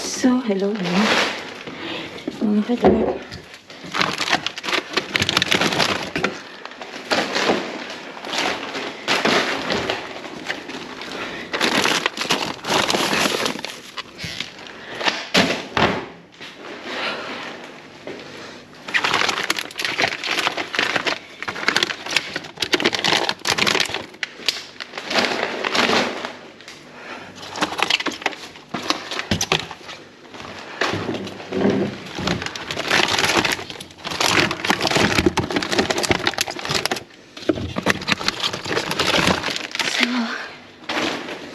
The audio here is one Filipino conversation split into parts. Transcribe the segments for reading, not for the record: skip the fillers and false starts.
So, hello. Mga kadorp.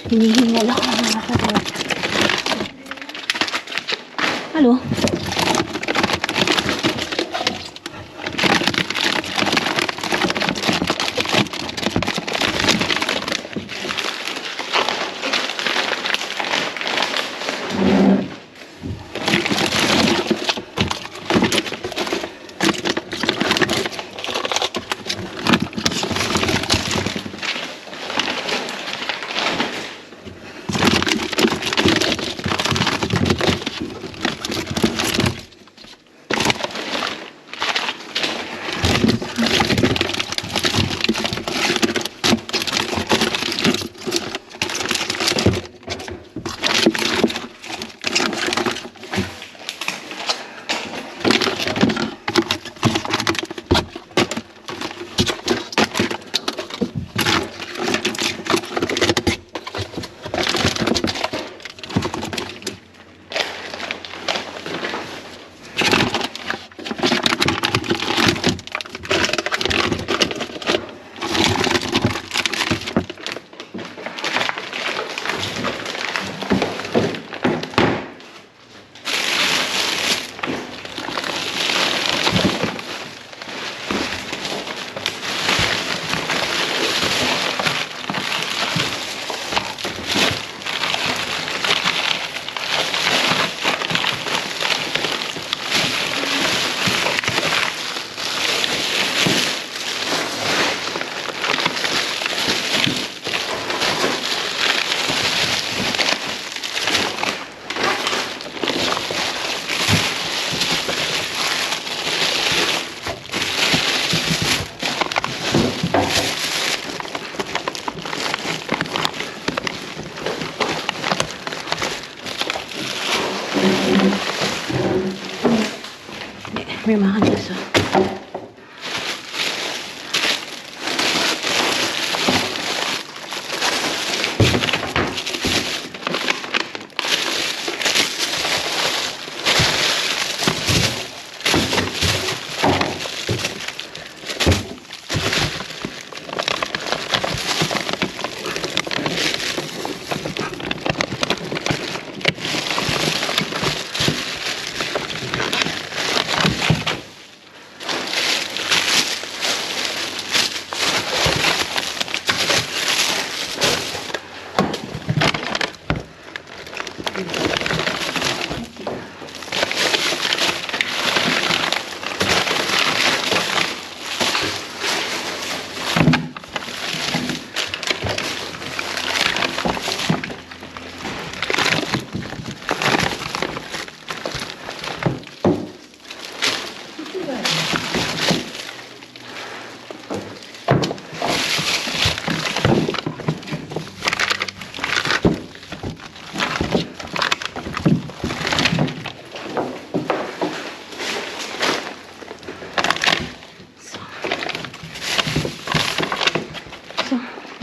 Hinihingal ako mga kadorp. Halo? May mga gusto.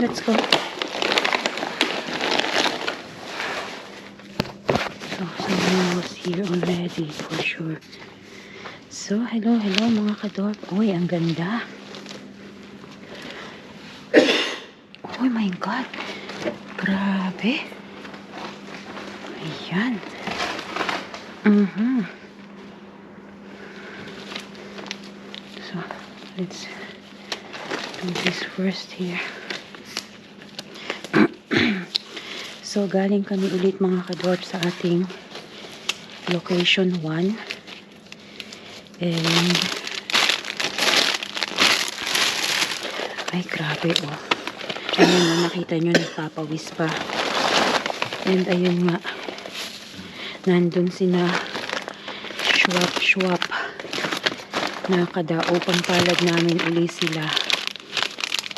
Let's go. So, someone was here already for sure. So, hello mga kadorp. Uy, ang ganda. Oh my God. Grabe. Ayan. So, let's do this first here. So, galing kami ulit mga kadorp sa ating location 1. And, ay grabe oh. Ayan, nakita nyo, nagpapawis pa. And ayun nga, nandun sina Schwab. Nakadao pampalad namin uli sila.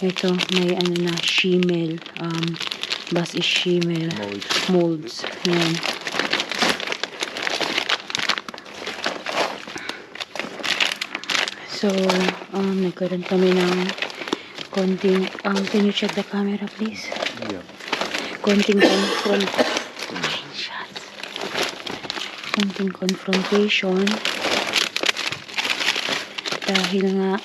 Ito, may ano na, Shimel. Bus is Shimel. Molds. Yan. So, nagkaroon kami ng konting, can you check the camera please? Yeah. Konting confrontation dahil nga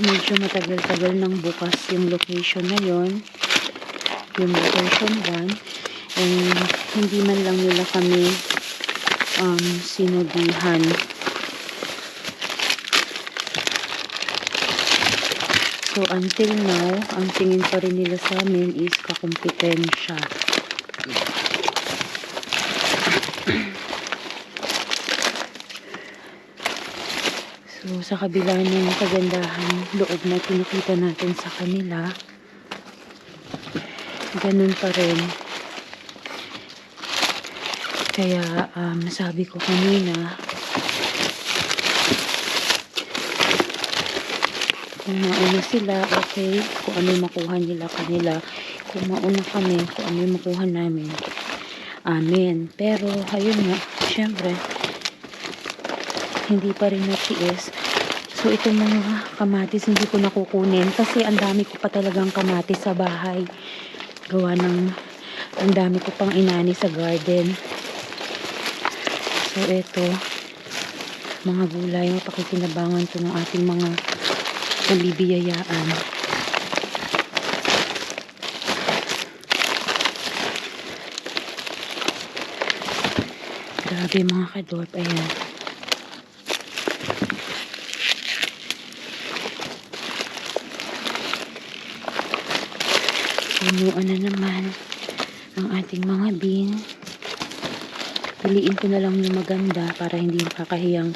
medyo matagal-tagal nang bukas yung location na yon, yung location 1, and hindi man lang nila kami sinabihan. So until now, ang tingin pa rin nila sa amin is kakumpetensya. So sa kabila ng kagandahan loob na pinakita natin sa kanila, ganun pa rin. Kaya sabi ko kanina, kung mauna sila, okay. Kung ano yung makuha nila kanila. Kung mauna kami, kung ano yung makuha namin. Amen. Pero, ayun nga, syempre, hindi pa rin natiis. So, itong mga kamatis, hindi ko nakukunin. Kasi, ang dami ko pa talagang kamatis sa bahay. Gawa ng, ang dami ko pang inani sa garden. So, ito, mga gulay, pakikinabangan to ng ating mga nabibiyayaan. Grabe mga kadorp, ayan. Punuan na naman ang ating mga bean. Piliin ko na lang yung maganda para hindi makakahiyang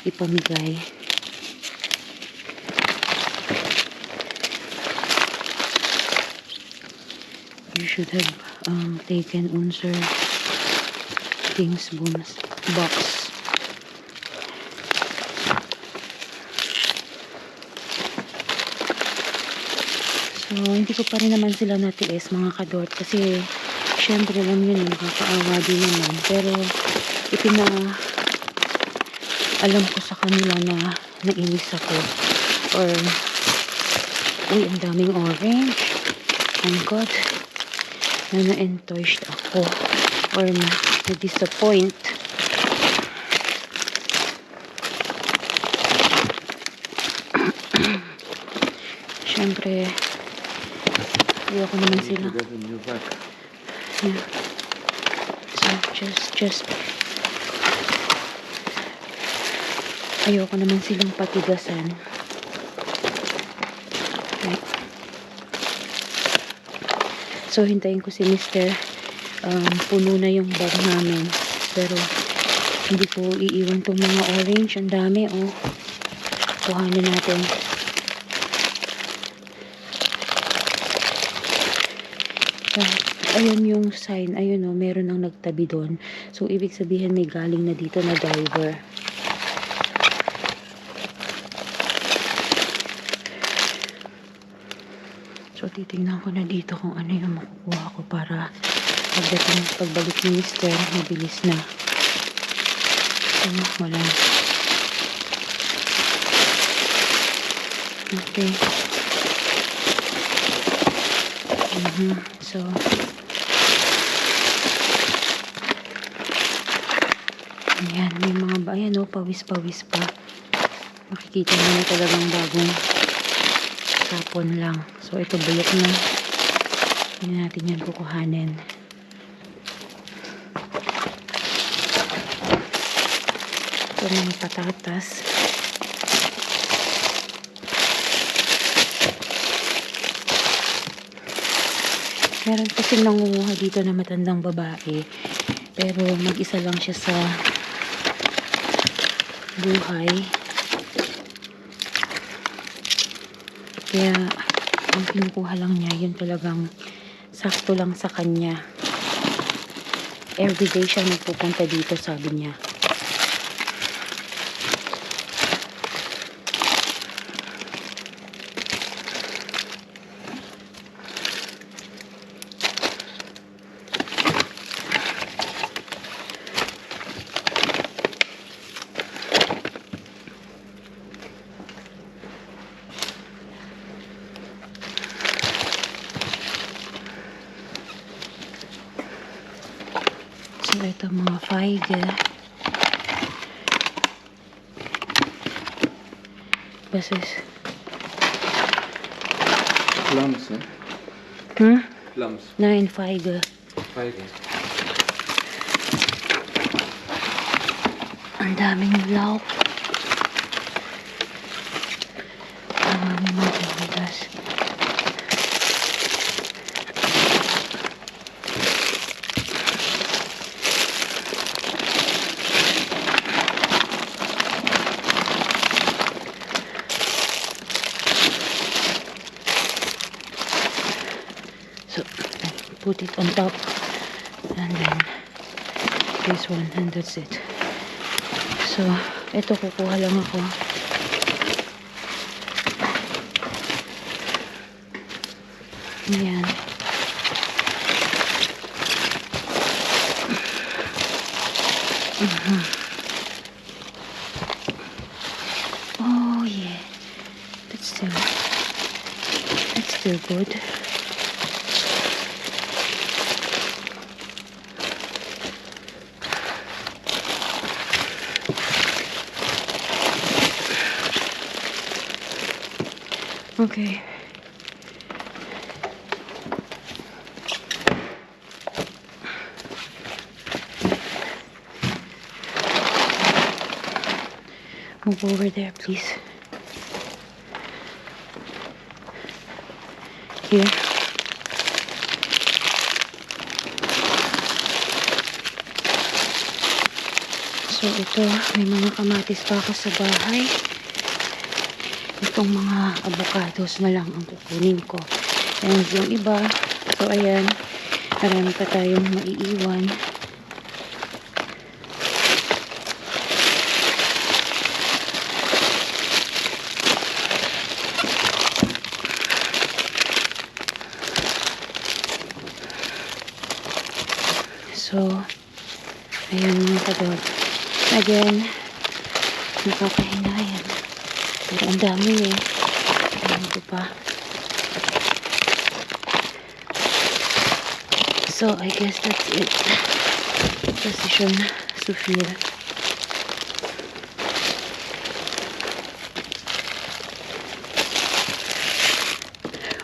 ipamigay. You should have taken unser things box. So, hindi ko pa rin naman sila natiis mga kadort kasi syempre lang yun, nakakaawa din naman. Pero alam ko sa kanila na nainis ako or uy, ang daming orange. Oh my God, na-encouraged ako or na-disappoint. Siyempre, ayoko naman sila. Yeah. So, just ayoko naman silang patigasan. Okay. So, hintayin ko si Mr. Puno na yung bag namin. Pero, hindi ko iiwan tong mga orange. Ang dami, oh. Kuhanin natin. Ayun yung sign. Ayun, oh. Meron nang nagtabi doon. So, ibig sabihin may galing na dito na driver. So, titingnan ko na dito kung ano yung makukuha ko para pagbalik ni Mr. mabilis na. So, wala. Okay. So, ayan, may mga ayan, oh, pawis-pawis pa. Makikita nyo na talagang bagong sapon lang. So, ito bulok na. Hindi natin yan kukuhanin. Ito mga patatas. Meron kasing nangunguha dito na matandang babae. Pero mag-isa lang siya sa buhay. Kaya ang kinukuha lang niya, yun talagang sakto lang sa kanya. Everyday siya nagpupunta dito, sabi niya. So, ito mga faiga. Basis. Plums, eh? Plums. 9 faiga. Faigen. Ang daming lauk. May mga bigas. So, put it on top. And then, this one. And that's it. So, ito kukuha lang ako. Ayan. Oh, yeah. That's still good. Okay. Move over there, please. Here. So, ito, may mga kamatis pa ako sa bahay. Itong mga avocados na lang ang kukunin ko. And yung iba, so ayan, marami pa tayong maiiwan. So, ayan mga kadog. Again, nakakahinayang. Pero ang dami eh. Ayan ko pa. So, I guess that's it. Position Sophia.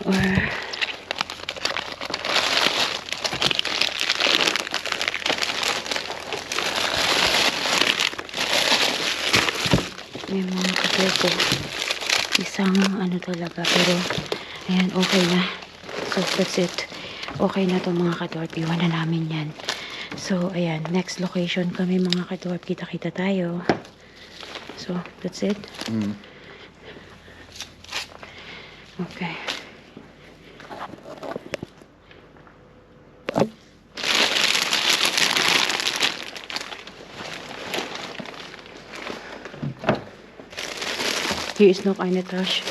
Or may mga kapito. Isang ano talaga. Pero, ayan, okay na. So, that's it. Okay na to mga kadwarp. Iwan na namin yan. So, ayan. Next location kami mga kadwarp. Kita-kita tayo. So, that's it. Okay. Hier ist noch eine Tasche.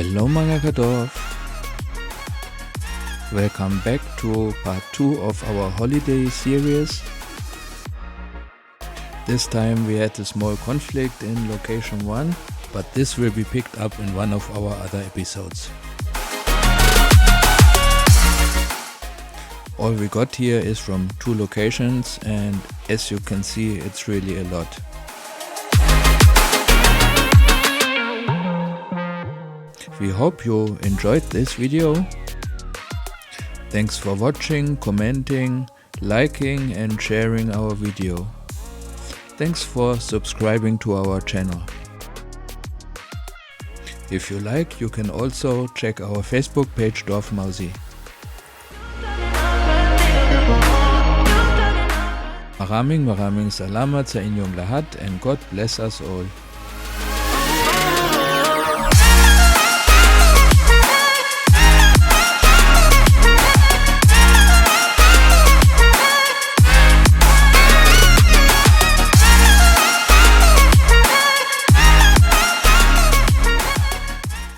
Hello mga Kadorf! Welcome back to part 2 of our holiday series. This time we had a small conflict in location 1, but this will be picked up in one of our other episodes. All we got here is from 2 locations, and as you can see, it's really a lot. We hope you enjoyed this video. Thanks for watching, commenting, liking and sharing our video. Thanks for subscribing to our channel. If you like, you can also check our Facebook page Dorfmausi. Maraming salamat sa inyong lahat and God bless us all.